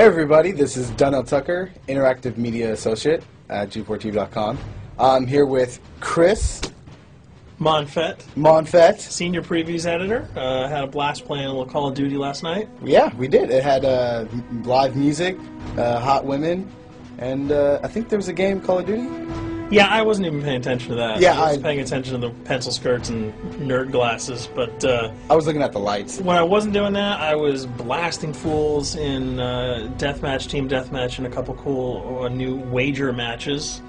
Hey everybody, this is Donnell Tucker, Interactive Media Associate at G4TV.com. I'm here with Chris Monfett, Senior Previews Editor. Had a blast playing a little Call of Duty last night. Yeah, we did. It had live music, hot women, and I think there was a game, Call of Duty? Yeah, I wasn't even paying attention to that. Yeah, I was paying attention to the pencil skirts and nerd glasses, but I was looking at the lights. When I wasn't doing that, I was blasting fools in deathmatch, team deathmatch, and a couple cool new wager matches,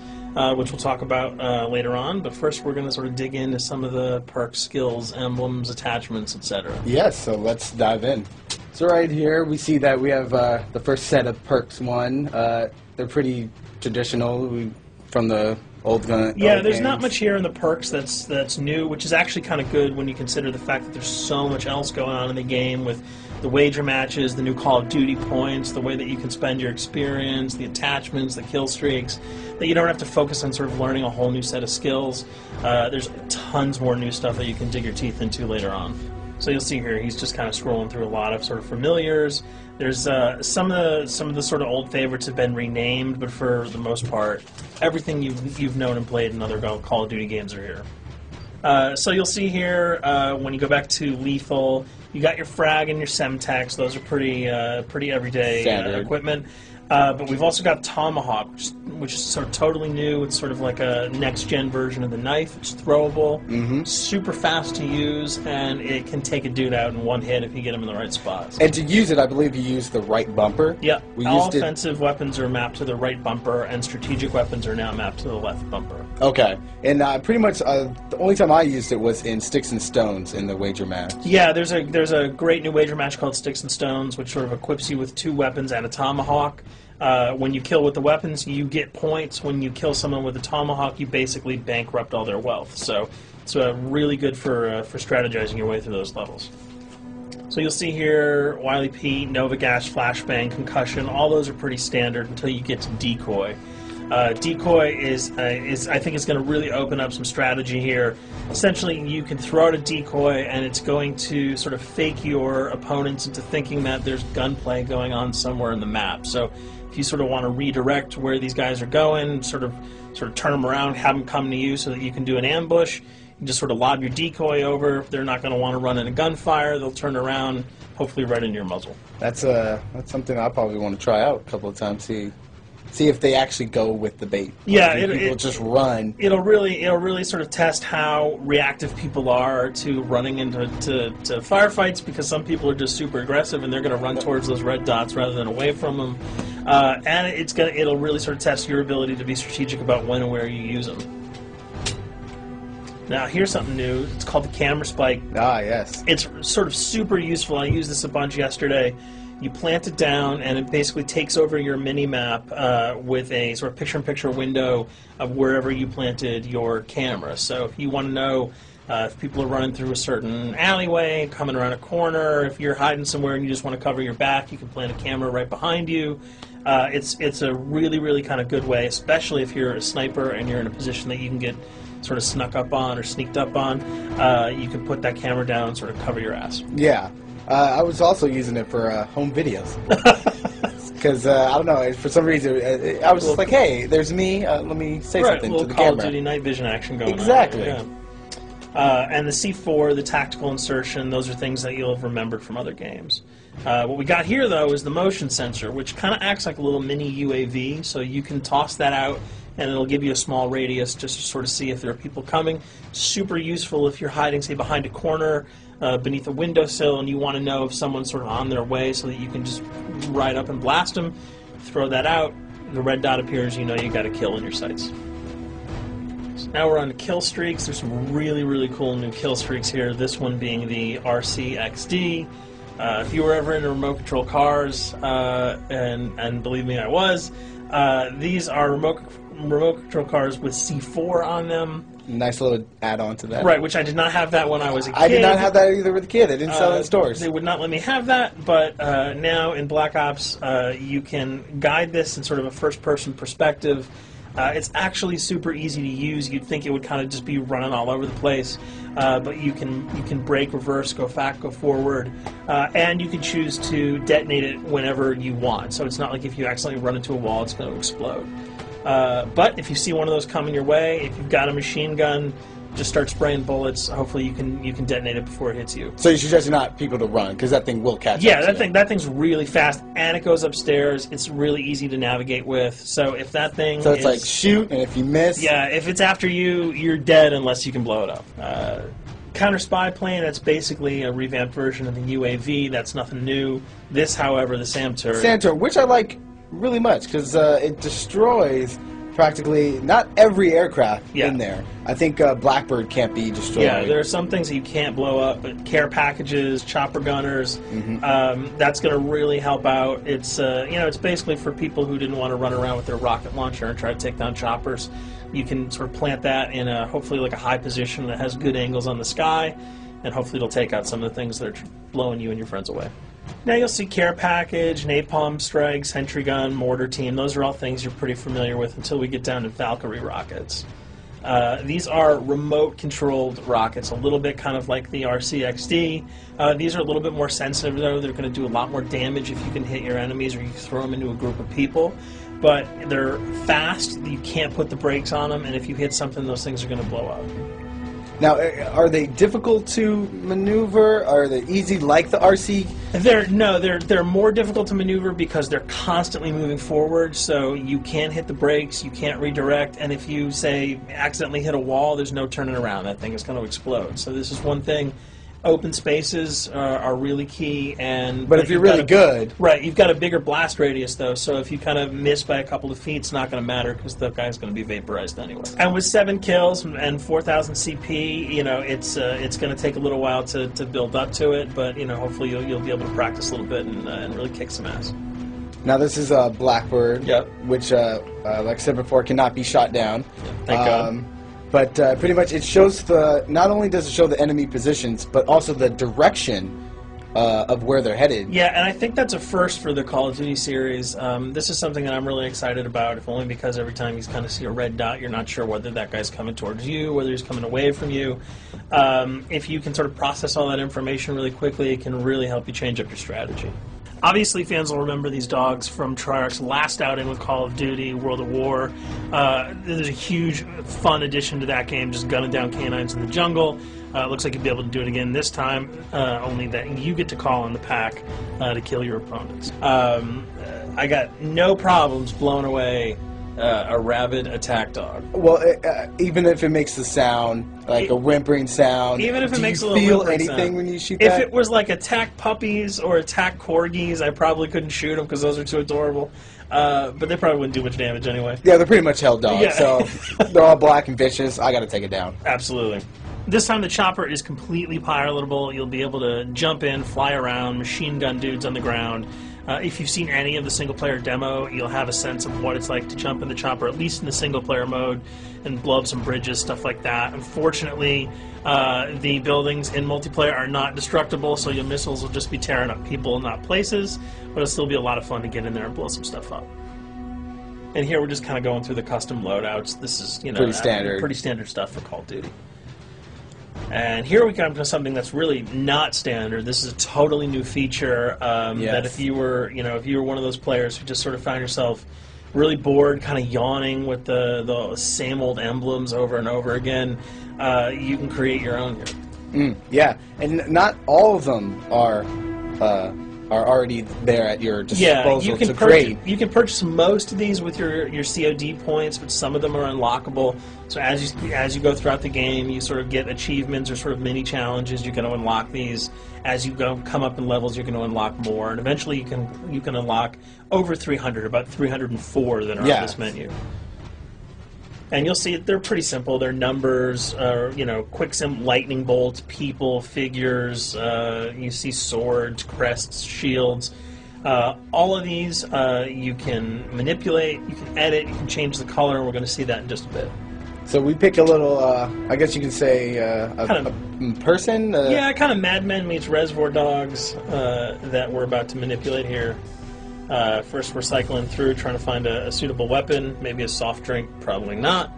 which we'll talk about later on. But first, we're going to sort of dig into some of the perks, skills, emblems, attachments, etc. Yes, so let's dive in. So right here, we see that we have the first set of perks one. They're pretty traditional from the old gun. Yeah, there's not much here in the perks that's new, which is actually kind of good when you consider the fact that there's so much else going on in the game with the wager matches, the new Call of Duty points, the way that you can spend your experience, the attachments, the kill streaks, that you don't have to focus on sort of learning a whole new set of skills. There's tons more new stuff that you can dig your teeth into later on. So you'll see here, he's just kind of scrolling through a lot of sort of familiars. There's some of the sort of old favorites have been renamed, but for the most part, everything you've known and played in other Call of Duty games are here. So you'll see here when you go back to Lethal, you got your frag and your semtex. Those are pretty everyday equipment. But we've also got Tomahawk, which is sort of totally new. It's sort of like a next-gen version of the knife. It's throwable, super fast to use, and it can take a dude out in one hit if you get him in the right spot. And to use it, I believe you use the right bumper. Yeah, all offensive weapons are mapped to the right bumper, and strategic weapons are now mapped to the left bumper. Okay, and pretty much the only time I used it was in Sticks and Stones in the wager match. Yeah, there's a great new wager match called Sticks and Stones, which sort of equips you with 2 weapons and a tomahawk. When you kill with the weapons, you get points. When you kill someone with a tomahawk, you basically bankrupt all their wealth. So it's really good for strategizing your way through those levels. So you'll see here, Wily Pete, Nova Gas, Flashbang, Concussion, all those are pretty standard until you get to Decoy. Decoy is I think it's going to really open up some strategy here. Essentially, you can throw out a decoy, and it's going to sort of fake your opponents into thinking that there's gunplay going on somewhere in the map. So if you sort of want to redirect where these guys are going, sort of turn them around, have them come to you so that you can do an ambush, you just sort of lob your decoy over. They're not going to want to run in a gunfire. They'll turn around, hopefully right into your muzzle. That's something I probably want to try out a couple of times. See if they actually go with the bait. Yeah, people just run. It'll really sort of test how reactive people are to running into firefights, because some people are just super aggressive and they're going to run towards those red dots rather than away from them. And it'll really sort of test your ability to be strategic about when and where you use them. Now, here's something new. It's called the camera spike. Ah, yes. It's sort of super useful. I used this a bunch yesterday. You plant it down, and it basically takes over your mini-map with a sort of picture-in-picture window of wherever you planted your camera. So if you want to know if people are running through a certain alleyway, coming around a corner, if you're hiding somewhere and you just want to cover your back, you can plant a camera right behind you. It's a really kind of good way, especially if you're a sniper and you're in a position that you can get sort of snuck up on or sneaked up on. You can put that camera down and sort of cover your ass. Yeah. I was also using it for home videos. Because, I don't know, for some reason, I was just like, hey, there's me, let me say something to the camera. Call of Duty night vision action going on. Exactly. Yeah. And the C4, the tactical insertion, those are things that you'll have remembered from other games. What we got here, though, is the motion sensor, which kind of acts like a little mini UAV, so you can toss that out, and it'll give you a small radius just to sort of see if there are people coming. Super useful if you're hiding, say, behind a corner, beneath a windowsill, and you want to know if someone's sort of on their way so that you can just ride up and blast them. Throw that out, the red dot appears, you know you got a kill in your sights. So now we're on to kill streaks. There's some really cool new kill streaks here, this one being the RCXD. If you were ever into remote control cars, and believe me, I was, these are remote control cars with C4 on them. Nice little add-on to that. Right, which I did not have that when I was a kid. I did not have that either with a kid. They didn't sell it in stores. They would not let me have that, but now in Black Ops, you can guide this in sort of a first-person perspective. It's actually super easy to use. You'd think it would kind of just be running all over the place, but you can brake, reverse, go back, go forward, and you can choose to detonate it whenever you want. So it's not like if you accidentally run into a wall, it's going to explode. But if you see one of those coming your way, if you've got a machine gun, just start spraying bullets. Hopefully you can detonate it before it hits you. So you suggest not people to run, because that thing will catch up. Yeah, that thing's really fast, and it goes upstairs. It's really easy to navigate with. So if that thing So it's like shoot, and if you miss... Yeah, if it's after you, you're dead unless you can blow it up. Counter spy plane, that's basically a revamped version of the UAV. That's nothing new. This, however, the SAM turret... SAM turret, which I like really much, because it destroys... practically not every aircraft in there. I think Blackbird can't be destroyed. Yeah, there are some things that you can't blow up, but care packages, chopper gunners, that's going to really help out. It's it's basically for people who didn't want to run around with their rocket launcher and try to take down choppers. You can sort of plant that in a hopefully like a high position that has good angles on the sky, and hopefully it'll take out some of the things that are blowing you and your friends away. Now you'll see care package, napalm strike, sentry gun, mortar team. Those are all things you're pretty familiar with until we get down to Valkyrie rockets. These are remote-controlled rockets, a little bit kind of like the RCXD. These are a little bit more sensitive, though. They're going to do a lot more damage if you can hit your enemies or you throw them into a group of people. But they're fast, you can't put the brakes on them, and if you hit something, those things are going to blow up. Now, are they difficult to maneuver? Are they easy like the RC? They're more difficult to maneuver because they're constantly moving forward, so you can't hit the brakes, you can't redirect, and if you, say, accidentally hit a wall, there's no turning around. That thing is going to explode. So this is one thing. Open spaces are really key, but if you're really good, right? You've got a bigger blast radius though, so if you kind of miss by a couple of feet, it's not going to matter because the guy's going to be vaporized anyway. And with 7 kills and 4,000 CP, it's going to take a little while to build up to it, but hopefully you'll be able to practice a little bit and really kick some ass. Now this is a Blackbird, which, like I said before, cannot be shot down. Yeah, thank God. But pretty much it shows not only does it show the enemy positions, but also the direction of where they're headed. Yeah, and I think that's a first for the Call of Duty series. This is something that I'm really excited about, if only because every time you kind of see a red dot, you're not sure whether that guy's coming towards you, whether he's coming away from you. If you can sort of process all that information really quickly, it can really help you change up your strategy. Obviously, fans will remember these dogs from Treyarch's last outing with Call of Duty, World at War. There's a huge, fun addition to that game, just gunning down canines in the jungle. Looks like you'll be able to do it again this time, only that you get to call in the pack to kill your opponents. I got no problems blowing away a rabid attack dog. Well, even if it makes the sound, like a whimpering sound, even if it makes a little feel whimpering anything sound. when you shoot If that? it was like attack puppies or attack corgis, I probably couldn't shoot them because those are too adorable. But they probably wouldn't do much damage anyway. Yeah, they're pretty much held dogs, so they're all black and vicious. I gotta take it down. Absolutely. This time the chopper is completely pilotable. You'll be able to jump in, fly around, machine gun dudes on the ground. If you've seen any of the single-player demo, you'll have a sense of what it's like to jump in the chopper, at least in the single-player mode, and blow up some bridges, stuff like that. Unfortunately, the buildings in multiplayer are not destructible, so your missiles will just be tearing up people, not places, but it'll still be a lot of fun to get in there and blow some stuff up. And here we're just kind of going through the custom loadouts. This is, pretty standard. Pretty standard stuff for Call of Duty. And here we come to something that's really not standard. This is a totally new feature that if you were one of those players who just sort of found yourself really bored, kind of yawning with the same old emblems over and over again, you can create your own here. Yeah, and not all of them are already there at your disposal to create. You can purchase most of these with your COD points, but some of them are unlockable. So as you go throughout the game, you sort of get achievements or sort of mini challenges. You're going to unlock these. As you come up in levels, you're going to unlock more, and eventually you can unlock over 300, about 304 that are on this menu. And you'll see they're pretty simple. They're numbers, quick lightning bolts, people, figures. You see swords, crests, shields. All of these you can manipulate, you can edit, you can change the color, and we're going to see that in just a bit. So we pick a little, I guess you can say, a person? Yeah, kind of Mad Men meets Reservoir Dogs that we're about to manipulate here. First, we're cycling through, trying to find a suitable weapon. Maybe a soft drink, probably not.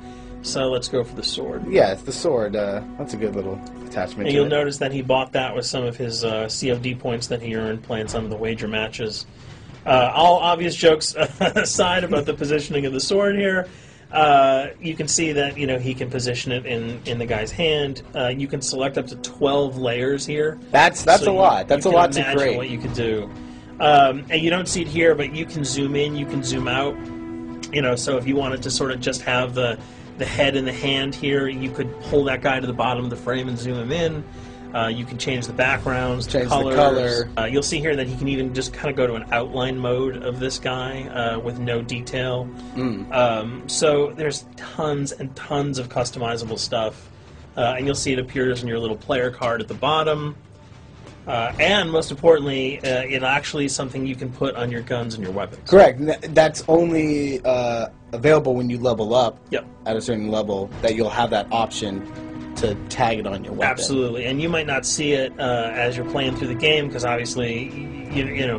So let's go for the sword. Yeah, it's the sword. That's a good little attachment. And you'll notice that he bought that with some of his COD points that he earned playing some of the wager matches. All obvious jokes aside about the positioning of the sword here, you can see that he can position it in the guy's hand. You can select up to 12 layers here. That's a lot. That's a lot to create. What you could do. And you don't see it here, but you can zoom in, you can zoom out. So if you wanted to sort of just have the head and the hand here, you could pull that guy to the bottom of the frame and zoom him in. You can change the backgrounds, change colors. the color. You'll see here that he can even just kind of go to an outline mode of this guy with no detail. So there's tons and tons of customizable stuff. And you'll see it appears in your little player card at the bottom. And most importantly, it actually is something you can put on your guns and your weapons. Correct. That's only available when you level up at a certain level, that you'll have that option to tag it on your weapon. Absolutely. And you might not see it as you're playing through the game, because obviously,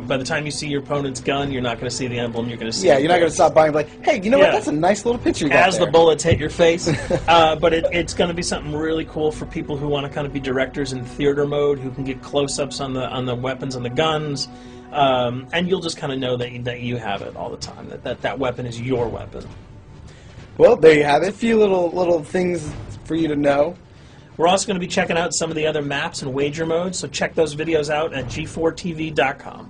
by the time you see your opponent's gun, you're not going to see the emblem. You're going to see. Yeah, you're not going to stop by and be like, hey, you know what? That's a nice little picture you got as there. the bullets hit your face. But it's going to be something really cool for people who want to kind of be directors in theater mode, who can get close-ups on the weapons and the guns, and you'll just kind of know that you have it all the time. That weapon is your weapon. Well, there you have it. A few little things for you to know. We're also going to be checking out some of the other maps and wager modes, so check those videos out at g4tv.com.